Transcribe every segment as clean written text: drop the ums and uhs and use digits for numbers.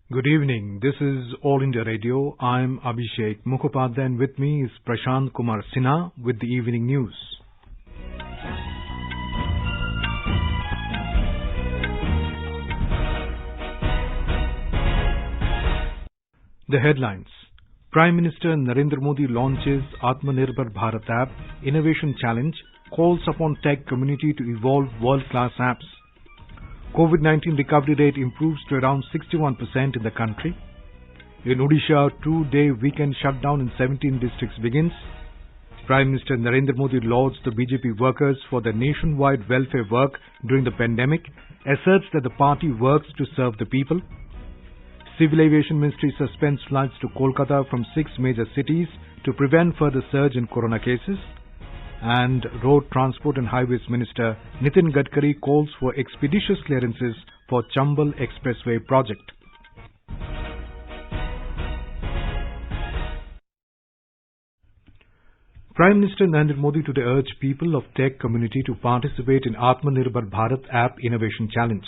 Good evening. This is All India Radio. I'm Abhishek Mukhopadhyay and with me is Prashant Kumar Sinha with the evening news. The headlines. Prime Minister Narendra Modi launches Atmanirbhar Bharat app, Innovation Challenge, calls upon tech community to evolve world-class apps. COVID-19 recovery rate improves to around 61% in the country. In Odisha, two-day weekend shutdown in 17 districts begins. Prime Minister Narendra Modi lauds the BJP workers for their nationwide welfare work during the pandemic, asserts that the party works to serve the people. Civil Aviation Ministry suspends flights to Kolkata from 6 major cities to prevent further surge in corona cases. And Road Transport and Highways Minister Nitin Gadkari calls for expeditious clearances for Chambal Expressway project. Prime Minister Narendra Modi today urged people of tech community to participate in Atmanirbhar Bharat App Innovation Challenge.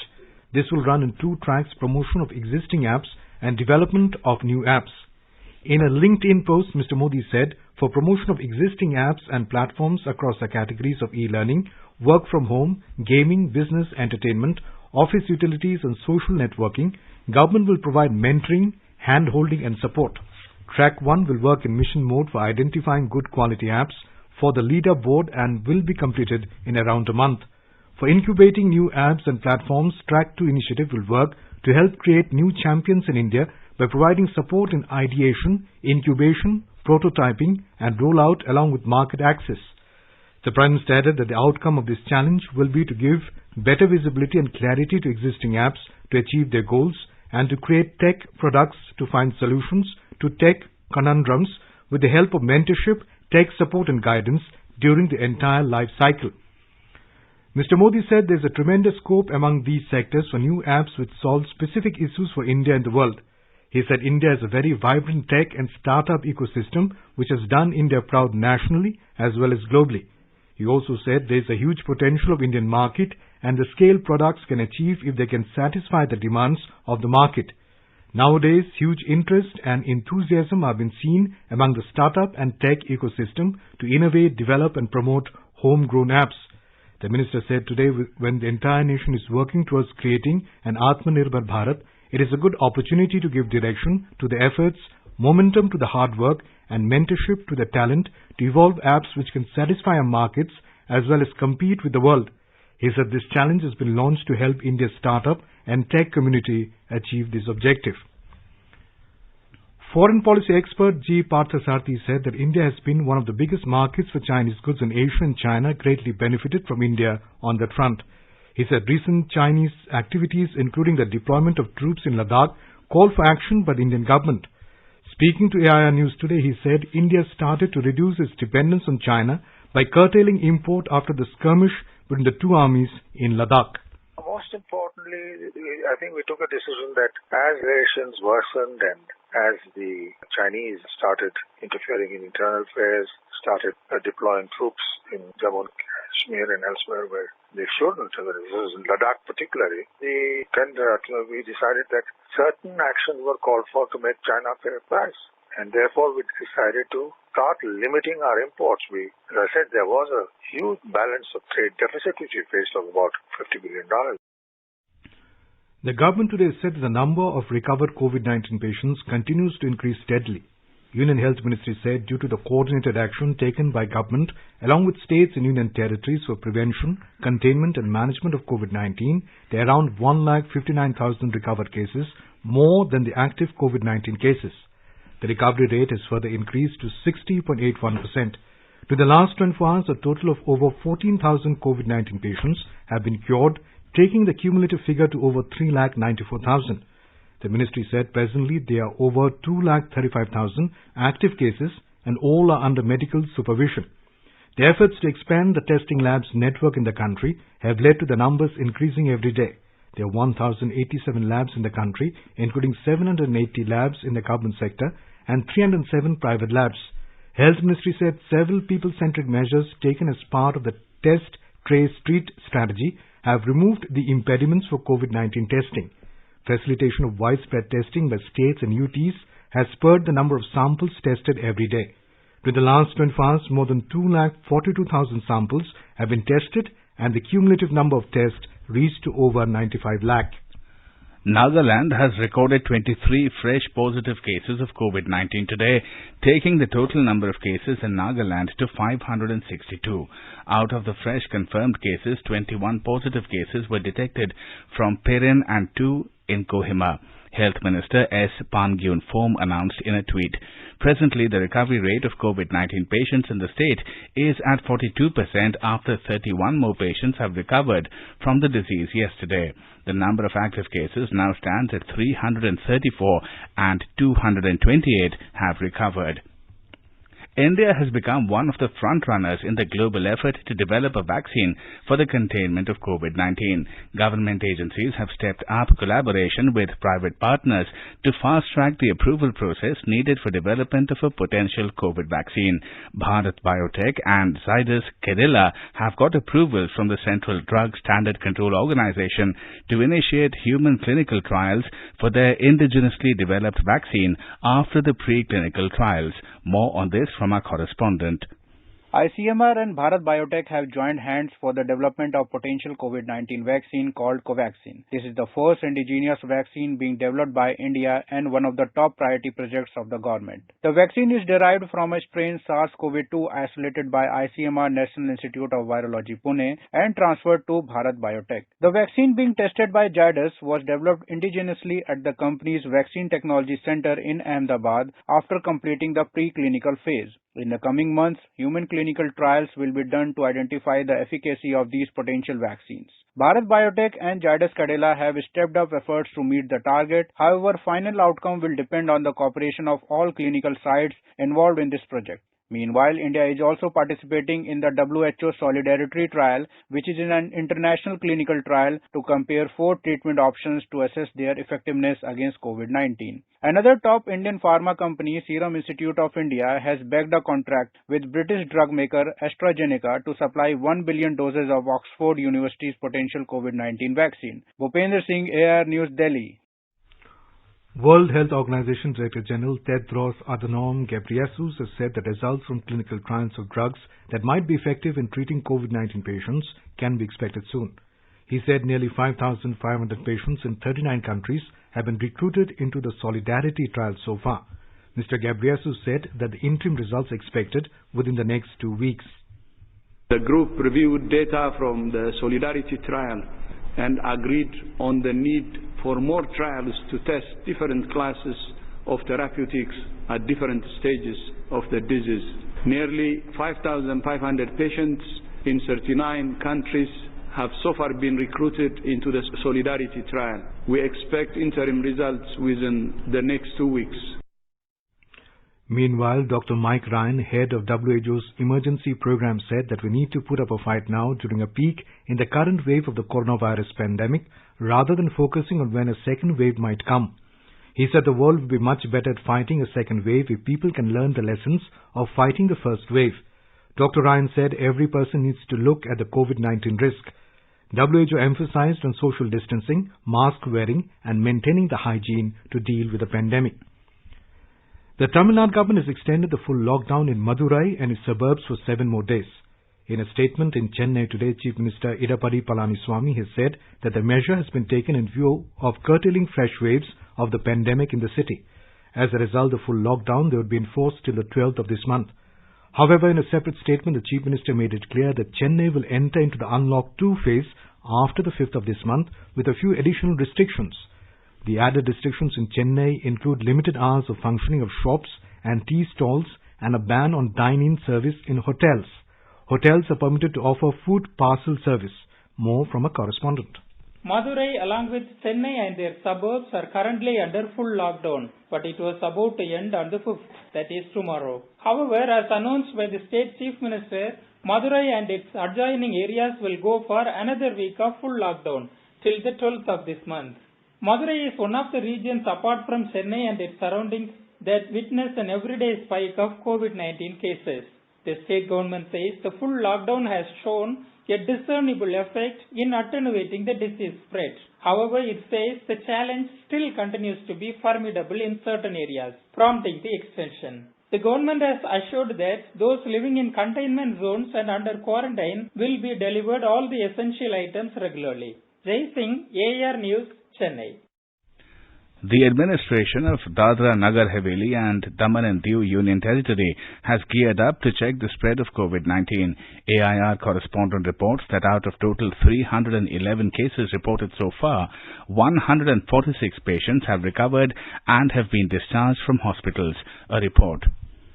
This will run in 2 tracks: promotion of existing apps and development of new apps. In a LinkedIn post, Mr. Modi said, for promotion of existing apps and platforms across the categories of e-learning, work from home, gaming, business, entertainment, office utilities and social networking, government will provide mentoring, hand-holding and support. Track 1 will work in mission mode for identifying good quality apps for the leaderboard and will be completed in around a month. For incubating new apps and platforms, Track 2 initiative will work to help create new champions in India by providing support in ideation, incubation, prototyping and rollout along with market access. The Prime Minister added that the outcome of this challenge will be to give better visibility and clarity to existing apps to achieve their goals and to create tech products to find solutions to tech conundrums with the help of mentorship, tech support and guidance during the entire life cycle. Mr. Modi said there is a tremendous scope among these sectors for new apps which solve specific issues for India and the world. He said India has a very vibrant tech and startup ecosystem which has done India proud nationally as well as globally. He also said there is a huge potential of Indian market and the scale products can achieve if they can satisfy the demands of the market. Nowadays, huge interest and enthusiasm have been seen among the startup and tech ecosystem to innovate, develop and promote homegrown apps. The minister said today when the entire nation is working towards creating an Atmanirbhar Bharat, it is a good opportunity to give direction to the efforts, momentum to the hard work and mentorship to the talent to evolve apps which can satisfy our markets as well as compete with the world. He said this challenge has been launched to help India's startup and tech community achieve this objective. Foreign policy expert G. Parthasarathy said that India has been one of the biggest markets for Chinese goods and Asia and China greatly benefited from India on that front. He said recent Chinese activities, including the deployment of troops in Ladakh, call for action by the Indian government. Speaking to AIR News today, he said India started to reduce its dependence on China by curtailing import after the skirmish between the two armies in Ladakh. Most importantly, I think we took a decision that as relations worsened and as the Chinese started interfering in internal affairs, started deploying troops in Jammu and Kashmir and elsewhere where they shouldn't, in Ladakh particularly, we decided that certain actions were called for to make China pay a price. And therefore, we decided to start limiting our imports. As I said, there was a huge balance of trade deficit which we faced of about $50 billion. The government today said that the number of recovered COVID-19 patients continues to increase steadily. Union Health Ministry said due to the coordinated action taken by government along with states and union territories for prevention, containment and management of COVID-19, there are around 1,59,000 recovered cases, more than the active COVID-19 cases. The recovery rate has further increased to 60.81%. To the last 24 hours, a total of over 14,000 COVID-19 patients have been cured, taking the cumulative figure to over 3,94,000. The ministry said presently there are over 2,35,000 active cases and all are under medical supervision. The efforts to expand the testing labs network in the country have led to the numbers increasing every day. There are 1,087 labs in the country, including 780 labs in the government sector and 307 private labs. Health Ministry said several people-centric measures taken as part of the Test, Trace, Treat strategy have removed the impediments for COVID-19 testing. facilitation of widespread testing by states and UTs has spurred the number of samples tested every day. During the last 24 hours, more than 2,42,000 samples have been tested and the cumulative number of tests reached to over 95 lakh. Nagaland has recorded 23 fresh positive cases of COVID-19 today, taking the total number of cases in Nagaland to 562. Out of the fresh confirmed cases, 21 positive cases were detected from Perin and 2 in Kohima. Health Minister S. Pangyun Phom announced in a tweet. Presently, the recovery rate of COVID-19 patients in the state is at 42% after 31 more patients have recovered from the disease yesterday. The number of active cases now stands at 334 and 228 have recovered. India has become one of the front-runners in the global effort to develop a vaccine for the containment of COVID-19. Government agencies have stepped up collaboration with private partners to fast-track the approval process needed for development of a potential COVID vaccine. Bharat Biotech and Zydus Cadila have got approvals from the Central Drug Standard Control Organization to initiate human clinical trials for their indigenously developed vaccine after the preclinical trials. More on this from our correspondent. ICMR and Bharat Biotech have joined hands for the development of potential COVID-19 vaccine called Covaxin. This is the first indigenous vaccine being developed by India and one of the top priority projects of the government. The vaccine is derived from a strain SARS-CoV-2 isolated by ICMR National Institute of Virology Pune and transferred to Bharat Biotech. The vaccine being tested by Zydus was developed indigenously at the company's Vaccine Technology Center in Ahmedabad after completing the preclinical phase. In the coming months, human clinical trials will be done to identify the efficacy of these potential vaccines. Bharat Biotech and Zydus Cadila have stepped up efforts to meet the target. However, final outcome will depend on the cooperation of all clinical sites involved in this project. Meanwhile, India is also participating in the WHO Solidarity Trial, which is an international clinical trial to compare 4 treatment options to assess their effectiveness against COVID-19. Another top Indian pharma company, Serum Institute of India, has bagged a contract with British drug maker AstraZeneca to supply 1 billion doses of Oxford University's potential COVID-19 vaccine. Bhupender Singh, AR News, Delhi. World Health Organization Director General Tedros Adhanom Ghebreyesus has said that results from clinical trials of drugs that might be effective in treating COVID-19 patients can be expected soon. He said nearly 5,500 patients in 39 countries have been recruited into the Solidarity trial so far. Mr. Ghebreyesus said that the interim results are expected within the next 2 weeks. The group reviewed data from the Solidarity trial and agreed on the need for more trials to test different classes of therapeutics at different stages of the disease. Nearly 5,500 patients in 39 countries have so far been recruited into the Solidarity trial. We expect interim results within the next 2 weeks. Meanwhile, Dr. Mike Ryan, head of WHO's emergency program, said that we need to put up a fight now during a peak in the current wave of the coronavirus pandemic rather than focusing on when a second wave might come. He said the world will be much better at fighting a second wave if people can learn the lessons of fighting the first wave. Dr. Ryan said every person needs to look at the COVID-19 risk. WHO emphasized on social distancing, mask wearing and maintaining the hygiene to deal with the pandemic. The Tamil Nadu government has extended the full lockdown in Madurai and its suburbs for 7 more days. In a statement in Chennai today, Chief Minister Idapadi Palaniswamy has said that the measure has been taken in view of curtailing fresh waves of the pandemic in the city. As a result, the full lockdown would be enforced till the 12th of this month. However, in a separate statement, the Chief Minister made it clear that Chennai will enter into the Unlock 2 phase after the 5th of this month with a few additional restrictions. The added restrictions in Chennai include limited hours of functioning of shops and tea stalls and a ban on dine-in service in hotels. Hotels are permitted to offer food parcel service. More from a correspondent. Madurai along with Chennai and their suburbs are currently under full lockdown, but it was about to end on the 5th, that is tomorrow. However, as announced by the State Chief Minister, Madurai and its adjoining areas will go for another week of full lockdown till the 12th of this month. Madurai is one of the regions apart from Chennai and its surroundings that witness an everyday spike of COVID-19 cases. The state government says the full lockdown has shown a discernible effect in attenuating the disease spread. However, it says the challenge still continues to be formidable in certain areas, prompting the extension. The government has assured that those living in containment zones and under quarantine will be delivered all the essential items regularly. Jai Singh, AR News, Chennai. The administration of Dadra Nagar Haveli and Daman and Diu Union Territory has geared up to check the spread of COVID-19. AIR correspondent reports that out of total 311 cases reported so far, 146 patients have recovered and have been discharged from hospitals. A report.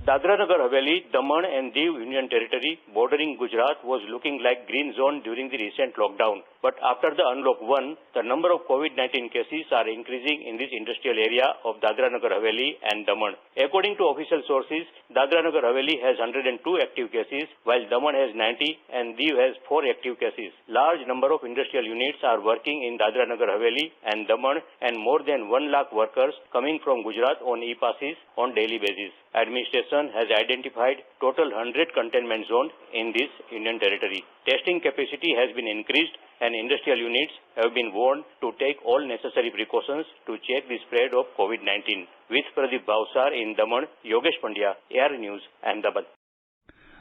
Dadra Nagar Haveli, Daman and Diu Union Territory bordering Gujarat was looking like green zone during the recent lockdown. But after the Unlock 1, the number of COVID-19 cases are increasing in this industrial area of Dadra Nagar Haveli and Daman. According to official sources, Dadra Nagar Haveli has 102 active cases, while Daman has 90 and Diu has 4 active cases. Large number of industrial units are working in Dadra Nagar Haveli and Daman, and more than 1 lakh workers coming from Gujarat on e-passes on daily basis. Administration has identified total 100 containment zones in this Union Territory. Testing capacity has been increased and industrial units have been warned to take all necessary precautions to check the spread of COVID-19. With Pradeep Bhavsar in Daman, Yogesh Pandya, AR News, Ahmedabad.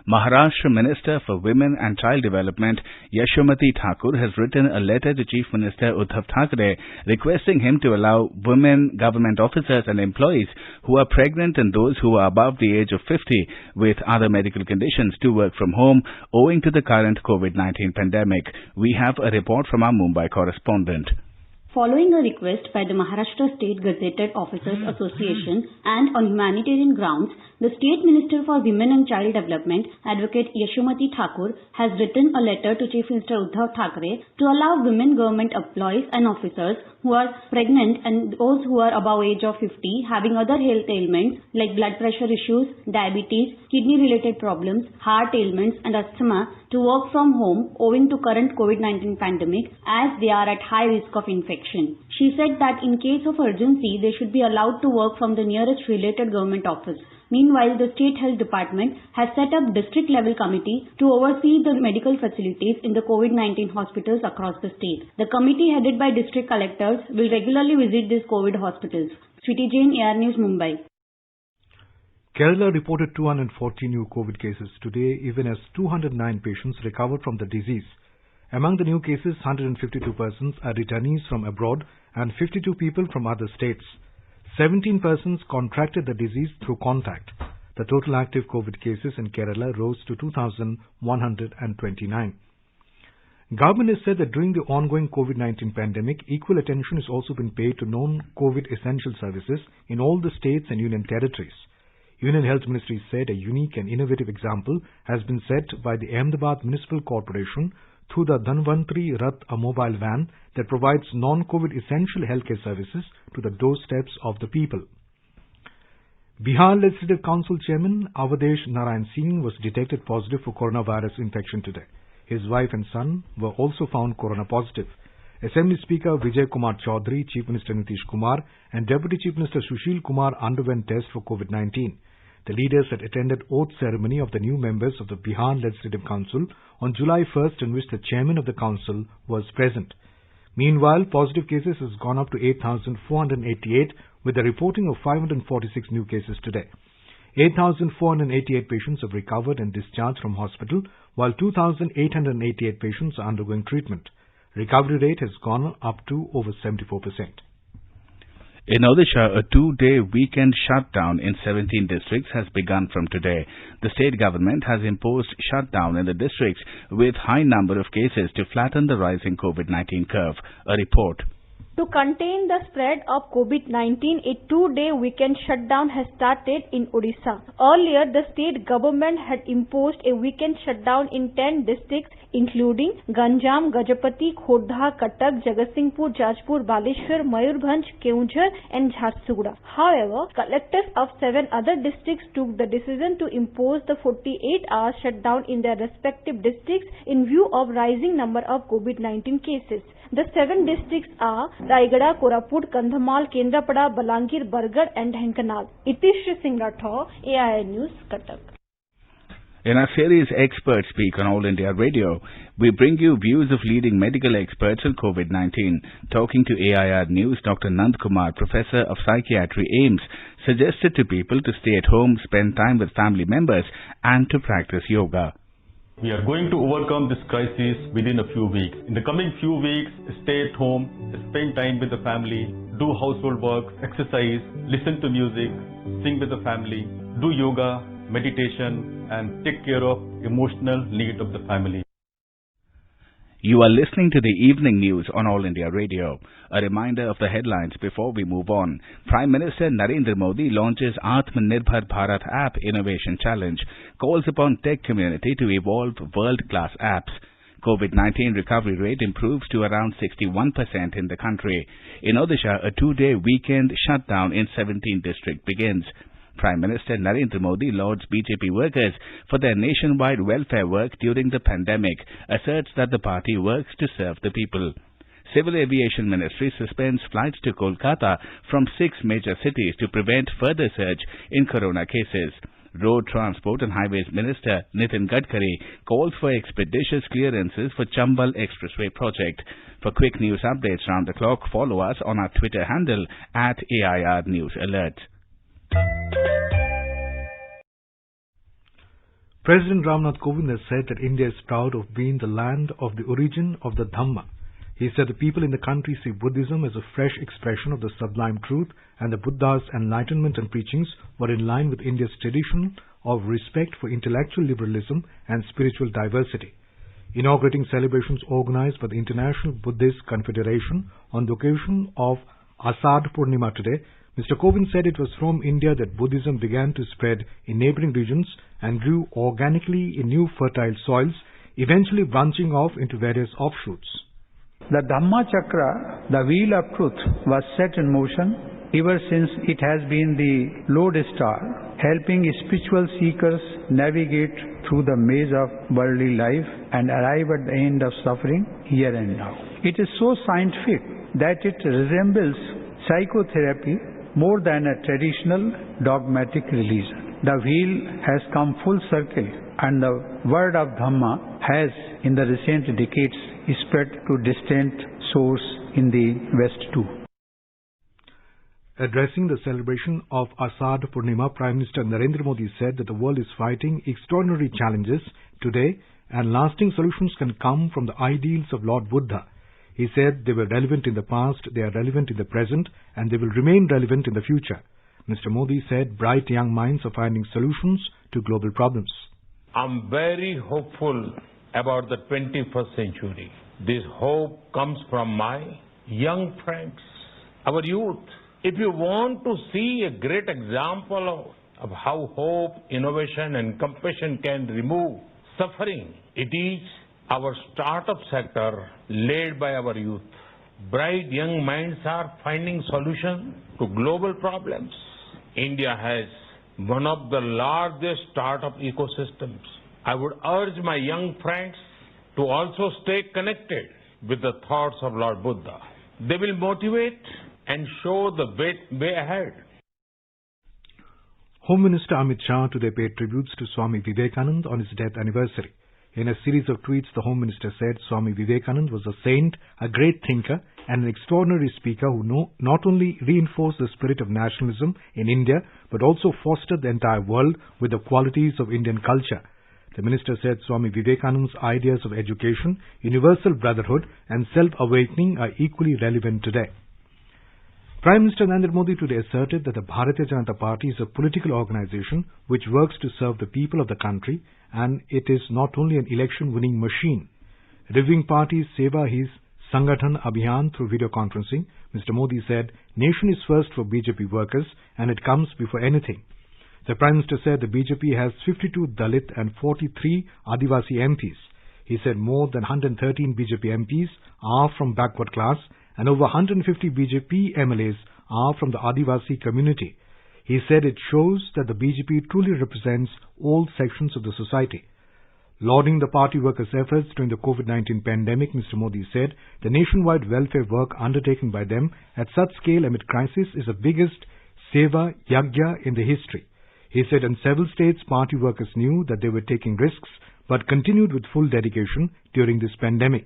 Maharashtra Minister for Women and Child Development Yashomati Thakur has written a letter to Chief Minister Uddhav Thackeray requesting him to allow women government officers and employees who are pregnant and those who are above the age of 50 with other medical conditions to work from home owing to the current COVID-19 pandemic. We have a report from our Mumbai correspondent. Following a request by the Maharashtra State Gazetted Officers Association and on humanitarian grounds, the State Minister for Women and Child Development, Advocate Yashomati Thakur, has written a letter to Chief Minister Uddhav Thackeray to allow women government employees and officers who are pregnant and those who are above age of 50 having other health ailments like blood pressure issues, diabetes, kidney-related problems, heart ailments and asthma to work from home owing to current COVID-19 pandemic as they are at high risk of infection. She said that in case of urgency, they should be allowed to work from the nearest related government office. Meanwhile, the State Health Department has set up district-level committee to oversee the medical facilities in the COVID-19 hospitals across the state. The committee headed by district collectors will regularly visit these COVID hospitals. Sweetie Jain, AR News, Mumbai. Kerala reported 240 new COVID cases today, even as 209 patients recovered from the disease. Among the new cases, 152 persons are returnees from abroad and 52 people from other states. 17 persons contracted the disease through contact. The total active COVID cases in Kerala rose to 2,129. Government has said that during the ongoing COVID-19 pandemic, equal attention has also been paid to non-COVID essential services in all the states and union territories. Union Health Ministry said a unique and innovative example has been set by the Ahmedabad Municipal Corporation through the Dhanvantri Rath, a mobile van that provides non-COVID essential healthcare services to the doorsteps of the people. Bihar Legislative Council Chairman Avadesh Narayan Singh was detected positive for coronavirus infection today. His wife and son were also found corona positive. Assembly Speaker Vijay Kumar Chaudhary, Chief Minister Nitish Kumar and Deputy Chief Minister Sushil Kumar underwent tests for COVID-19. The leaders had attended oath ceremony of the new members of the Bihar Legislative Council on July 1st, in which the chairman of the council was present. Meanwhile, positive cases has gone up to 8,488 with the reporting of 546 new cases today. 8,488 patients have recovered and discharged from hospital, while 2,888 patients are undergoing treatment. Recovery rate has gone up to over 74%. In Odisha, a 2-day weekend shutdown in 17 districts has begun from today. The state government has imposed shutdown in the districts with high number of cases to flatten the rising COVID-19 curve. A report. To contain the spread of COVID-19, a 2-day weekend shutdown has started in Odisha. Earlier, the state government had imposed a weekend shutdown in 10 districts including Ganjam, Gajapati, Khodda, Cuttack, Jagatsinghpur, Jajpur, Baleshwar, Mayurbhanj, Keonjhar and Jharsuguda. However, collectors of 7 other districts took the decision to impose the 48-hour shutdown in their respective districts in view of rising number of COVID-19 cases. The 7 districts are Raigada, Koraput, Kandhamal, Kendrapada, Balangir, Bargarh and Dhenkanal. Itish Singh Rathore, AIR News, Cuttack. In our series Experts Speak on All India Radio, we bring you views of leading medical experts on COVID-19. Talking to AIR News, Dr. Nand Kumar, Professor of Psychiatry, AIIMS, suggested to people to stay at home, spend time with family members, and to practice yoga. We are going to overcome this crisis within a few weeks. In the coming few weeks, stay at home, spend time with the family, do household work, exercise, listen to music, sing with the family, do yoga, meditation, and take care of emotional need of the family. You are listening to the evening news on All India Radio. A reminder of the headlines before we move on. Prime Minister Narendra Modi launches Atmanirbhar Bharat App Innovation Challenge, calls upon tech community to evolve world-class apps. COVID-19 recovery rate improves to around 61% in the country. In Odisha, a 2-day weekend shutdown in 17 districts begins. Prime Minister Narendra Modi lauds BJP workers for their nationwide welfare work during the pandemic, asserts that the party works to serve the people. Civil Aviation Ministry suspends flights to Kolkata from 6 major cities to prevent further surge in corona cases. Road Transport and Highways Minister Nitin Gadkari calls for expeditious clearances for Chambal Expressway project. For quick news updates round the clock, follow us on our Twitter handle @AIR News Alert. President Ramnath Kovind has said that India is proud of being the land of the origin of the Dhamma. He said the people in the country see Buddhism as a fresh expression of the sublime truth, and the Buddha's enlightenment and preachings were in line with India's tradition of respect for intellectual liberalism and spiritual diversity. Inaugurating celebrations organized by the International Buddhist Confederation on the occasion of Asad Purnima today, Mr. Kovind said it was from India that Buddhism began to spread in neighboring regions and grew organically in new fertile soils, eventually branching off into various offshoots. The Dhamma Chakra, the wheel of truth, was set in motion ever since it has been the lodestar, helping spiritual seekers navigate through the maze of worldly life and arrive at the end of suffering here and now. It is so scientific that it resembles psychotherapy more than a traditional dogmatic religion. The wheel has come full circle, and the word of Dhamma has, in the recent decades, spread to distant source in the West too. Addressing the celebration of Asad Purnima, Prime Minister Narendra Modi said that the world is fighting extraordinary challenges today, and lasting solutions can come from the ideals of Lord Buddha. He said they were relevant in the past, they are relevant in the present, and they will remain relevant in the future. Mr. Modi said bright young minds are finding solutions to global problems. I'm very hopeful about the 21st century. This hope comes from my young friends, our youth. If you want to see a great example of how hope, innovation and compassion can remove suffering, it is our startup sector led by our youth. Bright young minds are finding solutions to global problems. India has one of the largest startup ecosystems. I would urge my young friends to also stay connected with the thoughts of Lord Buddha. They will motivate and show the way ahead. Home Minister Amit Shah today paid tributes to Swami Vivekananda on his death anniversary. In a series of tweets, the Home Minister said Swami Vivekananda was a saint, a great thinker, and an extraordinary speaker who not only reinforced the spirit of nationalism in India, but also fostered the entire world with the qualities of Indian culture. The Minister said Swami Vivekananda's ideas of education, universal brotherhood, and self-awakening are equally relevant today. Prime Minister Narendra Modi today asserted that the Bharatiya Janata Party is a political organization which works to serve the people of the country, and it is not only an election-winning machine. Reviewing party's Seva Hi Sangathan Abhiyan through video conferencing, Mr. Modi said, "Nation is first for BJP workers, and it comes before anything." The Prime Minister said the BJP has 52 Dalit and 43 Adivasi MPs. He said more than 113 BJP MPs are from backward class, and over 150 BJP MLAs are from the Adivasi community. He said it shows that the BJP truly represents all sections of the society. Lauding the party workers' efforts during the COVID-19 pandemic, Mr. Modi said the nationwide welfare work undertaken by them at such scale amid crisis is the biggest Seva Yagya in the history. He said in several states, party workers knew that they were taking risks but continued with full dedication during this pandemic.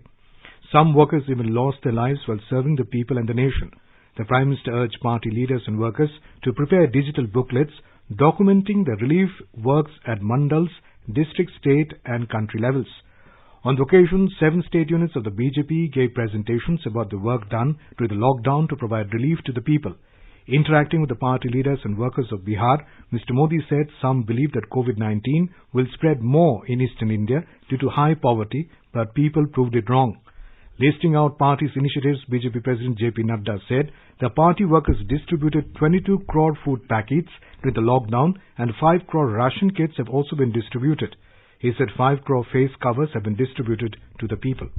Some workers even lost their lives while serving the people and the nation. The Prime Minister urged party leaders and workers to prepare digital booklets documenting the relief works at mandals, district, state and country levels. On the occasion, 7 state units of the BJP gave presentations about the work done during the lockdown to provide relief to the people. Interacting with the party leaders and workers of Bihar, Mr. Modi said some believe that COVID-19 will spread more in eastern India due to high poverty, but people proved it wrong. Listing out party's initiatives, BJP President J.P. Nadda said the party workers distributed 22 crore food packets during the lockdown and 5 crore ration kits have also been distributed. He said 5 crore face covers have been distributed to the people.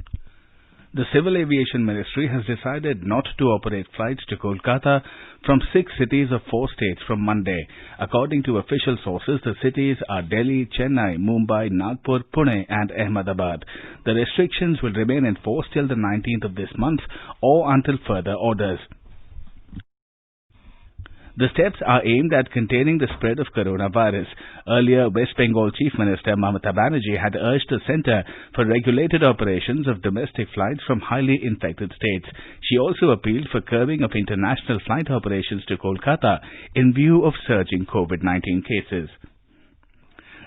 The Civil Aviation Ministry has decided not to operate flights to Kolkata from 6 cities of 4 states from Monday. According to official sources, the cities are Delhi, Chennai, Mumbai, Nagpur, Pune and Ahmedabad. The restrictions will remain in force till the 19th of this month or until further orders. The steps are aimed at containing the spread of coronavirus. Earlier, West Bengal Chief Minister Mamata Banerjee had urged the Centre for regulated operations of domestic flights from highly infected states. She also appealed for curbing of international flight operations to Kolkata in view of surging COVID-19 cases.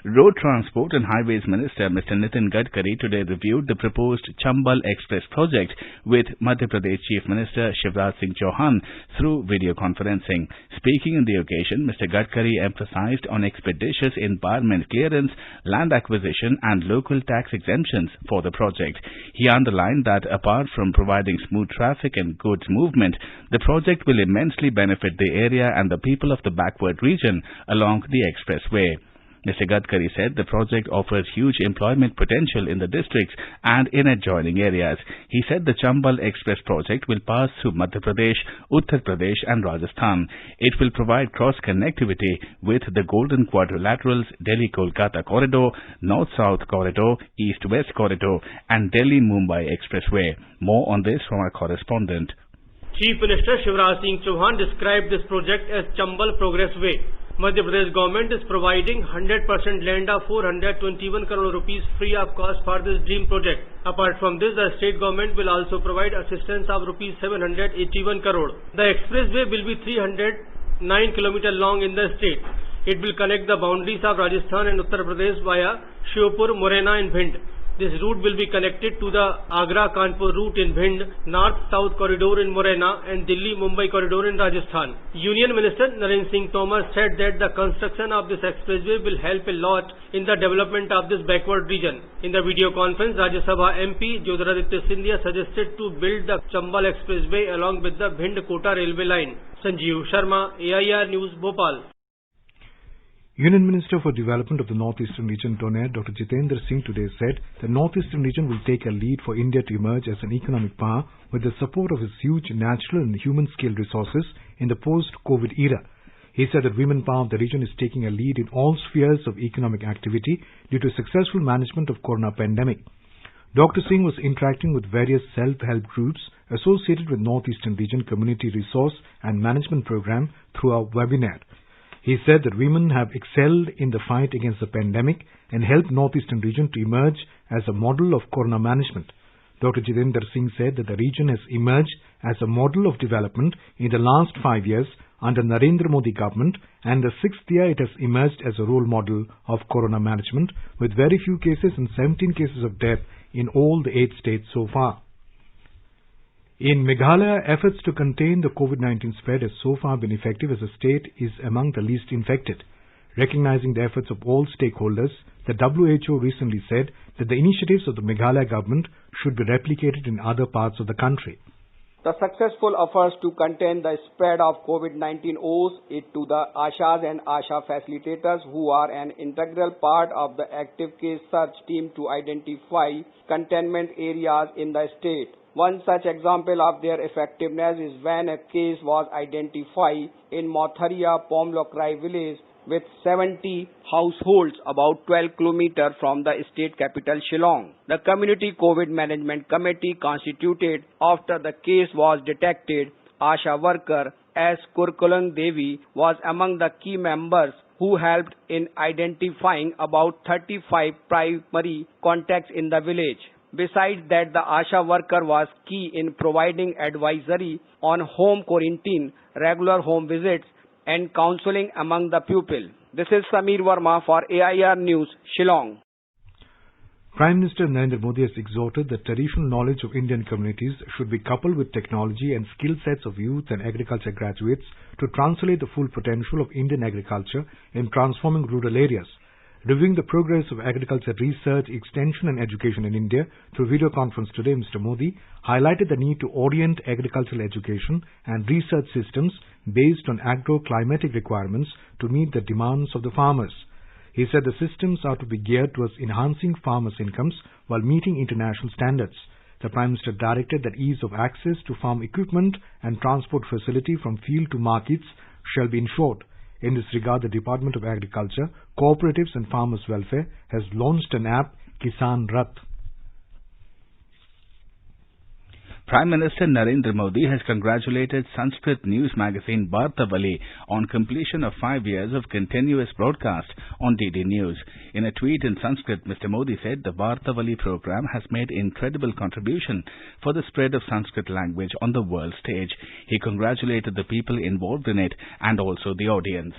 Road Transport and Highways Minister Mr. Nitin Gadkari today reviewed the proposed Chambal Express project with Madhya Pradesh Chief Minister Shivraj Singh Chauhan through video conferencing. Speaking on the occasion, Mr. Gadkari emphasized on expeditious environment clearance, land acquisition and local tax exemptions for the project. He underlined that apart from providing smooth traffic and goods movement, the project will immensely benefit the area and the people of the backward region along the expressway. Mr. Gadkari said the project offers huge employment potential in the districts and in adjoining areas. He said the Chambal Express project will pass through Madhya Pradesh, Uttar Pradesh and Rajasthan. It will provide cross-connectivity with the Golden Quadrilaterals, Delhi-Kolkata Corridor, North-South Corridor, East-West Corridor and Delhi-Mumbai Expressway. More on this from our correspondent. Chief Minister Shivraj Singh Chauhan described this project as Chambal Progress Way. Madhya Pradesh government is providing 100% land of 421 crore rupees free of cost for this dream project. Apart from this, the state government will also provide assistance of rupees 781 crore. The expressway will be 309 km long in the state. It will connect the boundaries of Rajasthan and Uttar Pradesh via Shiopur, Morena and Bhind. This route will be connected to the Agra-Kanpur route in Bhind, North-South Corridor in Morena and Delhi-Mumbai Corridor in Rajasthan. Union Minister Narendra Singh Tomar said that the construction of this expressway will help a lot in the development of this backward region. In the video conference, Rajya Sabha MP Jyotiraditya Scindia suggested to build the Chambal Expressway along with the Bhind-Kota railway line. Sanjeev Sharma, AIR News, Bhopal. Union Minister for Development of the Northeastern Region, Donaire Dr. Jitendra Singh today said the Northeastern region will take a lead for India to emerge as an economic power with the support of its huge natural and human-scale resources in the post-COVID era. He said that women power of the region is taking a lead in all spheres of economic activity due to successful management of corona pandemic. Dr. Singh was interacting with various self-help groups associated with Northeastern Region Community Resource and Management Program through a webinar. He said that women have excelled in the fight against the pandemic and helped Northeastern region to emerge as a model of corona management. Dr. Jitendra Singh said that the region has emerged as a model of development in the last 5 years under Narendra Modi government, and the 6th year it has emerged as a role model of corona management with very few cases and 17 cases of death in all the 8 states so far. In Meghalaya, efforts to contain the COVID-19 spread has so far been effective as the state is among the least infected. Recognizing the efforts of all stakeholders, the WHO recently said that the initiatives of the Meghalaya government should be replicated in other parts of the country. The successful efforts to contain the spread of COVID-19 owes it to the ASHAs and ASHA facilitators who are an integral part of the active case search team to identify containment areas in the state. One such example of their effectiveness is when a case was identified in Motharia Pomlokrai village with 70 households about 12 kilometers from the state capital Shillong. The Community COVID Management Committee constituted after the case was detected. ASHA worker S. Kurkulan Devi was among the key members who helped in identifying about 35 primary contacts in the village. Besides that, the ASHA worker was key in providing advisory on home quarantine, regular home visits, and counseling among the pupil. This is Samir Verma for AIR News, Shillong. Prime Minister Narendra Modi has exhorted that traditional knowledge of Indian communities should be coupled with technology and skill sets of youth and agriculture graduates to translate the full potential of Indian agriculture in transforming rural areas. Reviewing the progress of agriculture research, extension and education in India through video conference today, Mr. Modi highlighted the need to orient agricultural education and research systems based on agro-climatic requirements to meet the demands of the farmers. He said the systems are to be geared towards enhancing farmers' incomes while meeting international standards. The Prime Minister directed that ease of access to farm equipment and transport facility from field to markets shall be ensured. In this regard, the Department of Agriculture, Cooperatives and Farmers' Welfare has launched an app, Kisan Rath. Prime Minister Narendra Modi has congratulated Sanskrit news magazine Vartavali on completion of 5 years of continuous broadcast on DD News. In a tweet in Sanskrit, Mr. Modi said the Vartavali program has made incredible contribution for the spread of Sanskrit language on the world stage. He congratulated the people involved in it and also the audience.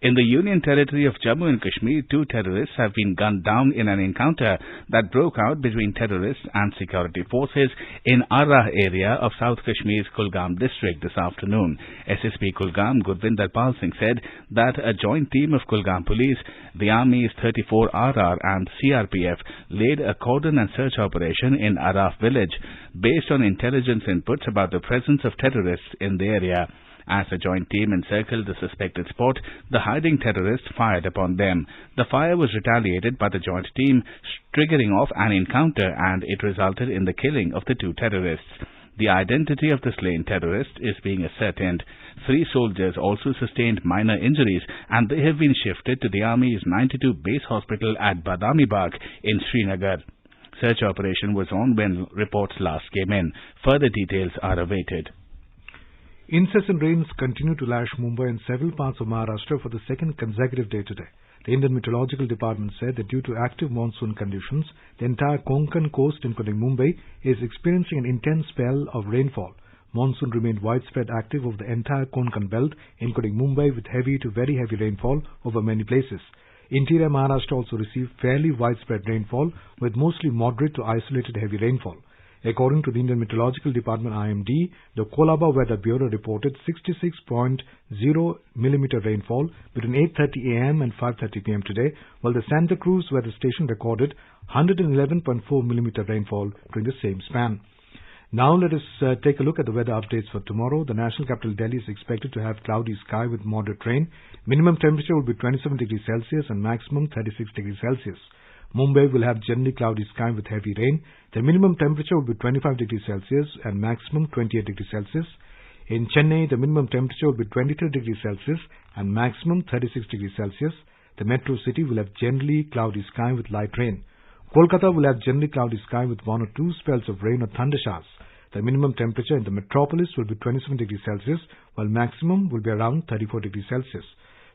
In the Union Territory of Jammu and Kashmir, 2 terrorists have been gunned down in an encounter that broke out between terrorists and security forces in Arrah area of South Kashmir's Kulgam district this afternoon. SSP Kulgam Gurvinder Pal Singh said that a joint team of Kulgam police, the Army's 34 RR and CRPF laid a cordon and search operation in Arrah village based on intelligence inputs about the presence of terrorists in the area. As the joint team encircled the suspected spot, the hiding terrorists fired upon them. The fire was retaliated by the joint team, triggering off an encounter, and it resulted in the killing of the 2 terrorists. The identity of the slain terrorist is being ascertained. 3 soldiers also sustained minor injuries, and they have been shifted to the Army's 92 base hospital at Badami Bagh in Srinagar. Search operation was on when reports last came in. Further details are awaited. Incessant rains continue to lash Mumbai and several parts of Maharashtra for the second consecutive day today. The Indian Meteorological Department said that due to active monsoon conditions, the entire Konkan coast including Mumbai is experiencing an intense spell of rainfall. Monsoon remained widespread active over the entire Konkan belt, including Mumbai, with heavy to very heavy rainfall over many places. Interior Maharashtra also received fairly widespread rainfall, with mostly moderate to isolated heavy rainfall. According to the Indian Meteorological Department IMD, the Colaba Weather Bureau reported 66.0 mm rainfall between 8:30 am and 5:30 pm today, while the Santa Cruz weather station recorded 111.4 mm rainfall during the same span. Now let us take a look at the weather updates for tomorrow. The national capital Delhi is expected to have cloudy sky with moderate rain. Minimum temperature will be 27 degrees Celsius and maximum 36 degrees Celsius. Mumbai will have generally cloudy sky with heavy rain. The minimum temperature will be 25 degrees Celsius and maximum 28 degrees Celsius. In Chennai, the minimum temperature will be 23 degrees Celsius and maximum 36 degrees Celsius. The metro city will have generally cloudy sky with light rain. Kolkata will have generally cloudy sky with 1 or 2 spells of rain or thunder showers. The minimum temperature in the metropolis will be 27 degrees Celsius, while maximum will be around 34 degrees Celsius.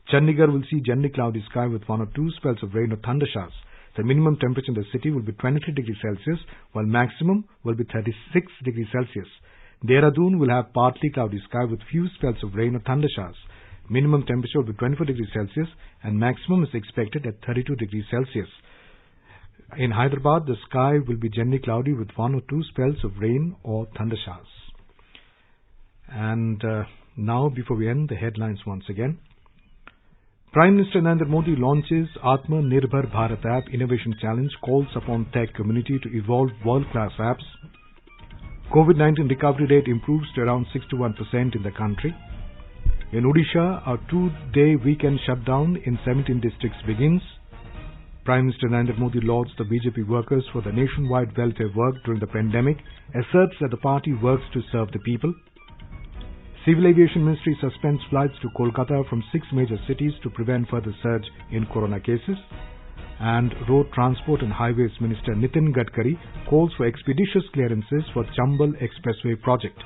Chandigarh will see generally cloudy sky with 1 or 2 spells of rain or thunder showers. The minimum temperature in the city will be 23 degrees Celsius, while maximum will be 36 degrees Celsius. Dehradun will have partly cloudy sky with few spells of rain or thunder showers. Minimum temperature will be 24 degrees Celsius, and maximum is expected at 32 degrees Celsius. In Hyderabad, the sky will be generally cloudy with 1 or 2 spells of rain or thunder showers. And now, before we end, the headlines once again. Prime Minister Narendra Modi launches Atma Nirbhar Bharat App Innovation Challenge, calls upon tech community to evolve world-class apps. COVID-19 recovery rate improves to around 61% in the country. In Odisha, a 2-day weekend shutdown in 17 districts begins. Prime Minister Narendra Modi lauds the BJP workers for the nationwide welfare work during the pandemic, asserts that the party works to serve the people. Civil Aviation Ministry suspends flights to Kolkata from 6 major cities to prevent further surge in corona cases. And Road Transport and Highways Minister Nitin Gadkari calls for expeditious clearances for Chambal Expressway project.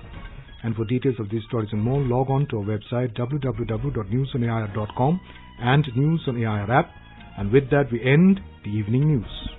And for details of these stories and more, log on to our website www.newsonair.com and News on AIR app. And with that, we end the evening news.